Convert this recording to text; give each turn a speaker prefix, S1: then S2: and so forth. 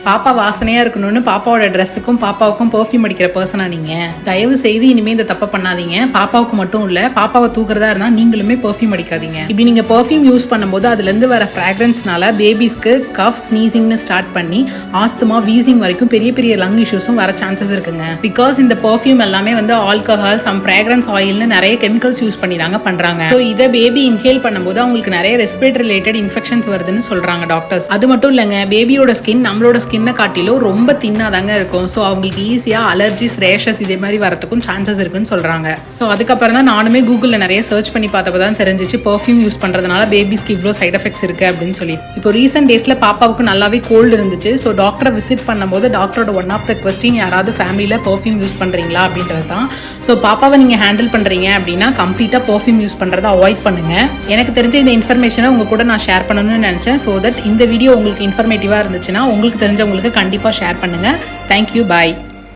S1: பாப்பா வாசனையா இருக்கணும்னு பாப்பாவோட ட்ரெஸ்ஸுக்கும் பாப்பாவுக்கும் பெர்ஃப்யூம் அடிக்கிற பர்சனா நீங்க? தயவு செய்து இனிமே இந்த தப்பை பண்ணாதீங்க. பாப்பாவுக்கு மட்டும் இல்ல, பாப்பாவை தூக்குறதா இருந்தா நீங்களுமே பெர்ஃப்யூம் அடிக்காதீங்க. இப்படி நீங்க பெர்ஃப்யூம் யூஸ் பண்ணும்போது அதுல இருந்து வர ஃப்ராக்ரன்ஸ்னால பேபிஸ்க்கு கஃப், ஸ்னீசிங்னு ஸ்டார்ட் பண்ணி ஆஸ்துமா, வீசிங் வரைக்கும் பெரிய பெரிய லங் இஷ்யூஸும் வர சான்சஸ் இருக்குங்க. பிகாஸ் இந்த பெர்ஃப்யூம் எல்லாமே வந்து ஆல்கஹால், சம் ஃப்ராக்ரன்ஸ் ஆயில்னு நிறைய கெமிக்கல்ஸ் யூஸ் பண்ணி தாங்க பண்றாங்க. ஸோ இதை பேபி இன்ஹேல் பண்ணும்போது அவங்களுக்கு நிறைய ரெஸ்பிரேட்டரி ரிலேட்டட் இன்ஃபெக்ஷன்ஸ் வருதுன்னு சொல்றாங்க டாக்டர்ஸ். அது மட்டும் இல்லைங்க, பேபியோட ஸ்கின் நம்மளோட ஸ்கின்னை காட்டிலும் ரொம்ப தின்னாதாங்க இருக்கும். ஸோ அவங்களுக்கு ஈஸியாக அலர்ஜிஸ், ரேஷஸ் இதே மாதிரி வரதுக்கும் சான்சஸ் இருக்குன்னு சொல்கிறாங்க. ஸோ அதுக்கப்புறம் தான் நானுமே கூகுளில் நிறைய சர்ச் பண்ணி பார்த்தப்போ தான் தெரிஞ்சிச்சு பெர்ஃப்யூம் யூஸ் பண்ணுறதுனால பேபிஸ்க்கு இவ்வளோ சைட் எஃபெக்ட்ஸ் இருக்குது அப்படின்னு சொல்லி. இப்போ ரீசெண்ட் டேஸில் பாப்பாவுக்கு நல்லாவே கோல்டு இருந்துச்சு. ஸோ டாக்டரை விசிட் பண்ணும்போது டாக்டரோட ஒன் ஆஃப் த கொஸ்டின், யாராவது ஃபேமிலியில் பெர்ஃப்யூம் யூஸ் பண்ணுறீங்களா அப்படின்றது தான். ஸோ பாப்பாவை நீங்கள் ஹேண்டில் பண்ணுறீங்க அப்படின்னா கம்ப்ளீட்டாக பெர்ஃப்யூம் யூஸ் பண்ணுறதை அவாய்ட் பண்ணுங்கள். எனக்கு தெரிஞ்ச இந்த இன்ஃபர்மேஷனை உங்கள் கூட நான் ஷேர் பண்ணணும்னு நினச்சேன். ஸோ தட் இந்த வீடியோ உங்களுக்கு இன்ஃபர்மேட்டிவாக இருந்துச்சுன்னா உங்களுக்கு தெரிஞ்சவங்களுக்கு கண்டிப்பாக ஷேர் பண்ணுங்கள். தேங்க்யூ, பாய்.